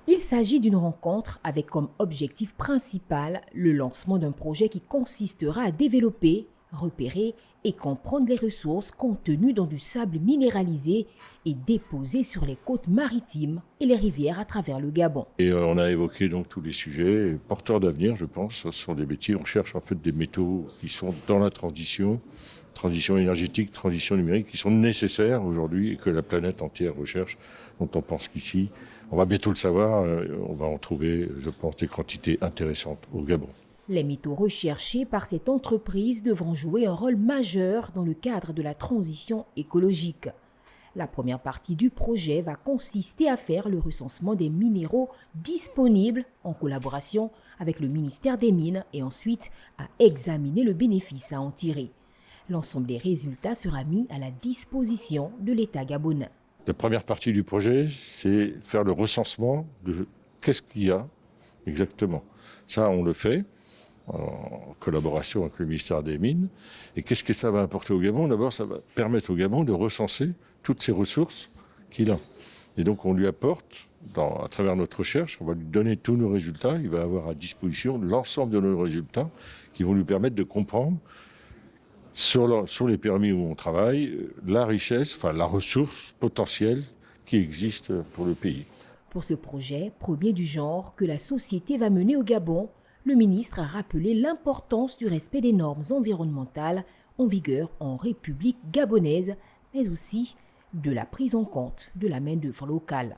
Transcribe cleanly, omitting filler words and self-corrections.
Il s'agit d'une rencontre avec comme objectif principal le lancement d'un projet qui consistera à développer, repérer et comprendre les ressources contenues dans du sable minéralisé et déposé sur les côtes maritimes et les rivières à travers le Gabon. Et on a évoqué donc tous les sujets porteurs d'avenir, je pense. Ce sont des métiers, on cherche en fait des métaux qui sont dans la transition énergétique, transition numérique, qui sont nécessaires aujourd'hui et que la planète entière recherche, dont on pense qu'ici, on va bientôt le savoir, on va en trouver, je pense, des quantités intéressantes au Gabon. Les métaux recherchés par cette entreprise devront jouer un rôle majeur dans le cadre de la transition écologique. La première partie du projet va consister à faire le recensement des minéraux disponibles en collaboration avec le ministère des Mines et ensuite à examiner le bénéfice à en tirer. L'ensemble des résultats sera mis à la disposition de l'État gabonais. La première partie du projet, c'est faire le recensement de qu'est-ce qu'il y a exactement. Ça, on le fait en collaboration avec le ministère des Mines. Et qu'est-ce que ça va apporter au Gabon? D'abord, ça va permettre au Gabon de recenser toutes ces ressources qu'il a. Et donc, on lui apporte, à travers notre recherche, on va lui donner tous nos résultats. Il va avoir à disposition l'ensemble de nos résultats qui vont lui permettre de comprendre sur les permis où on travaille, la richesse, enfin la ressource potentielle qui existe pour le pays. Pour ce projet, premier du genre que la société va mener au Gabon, le ministre a rappelé l'importance du respect des normes environnementales en vigueur en République gabonaise, mais aussi de la prise en compte de la main-d'œuvre locale.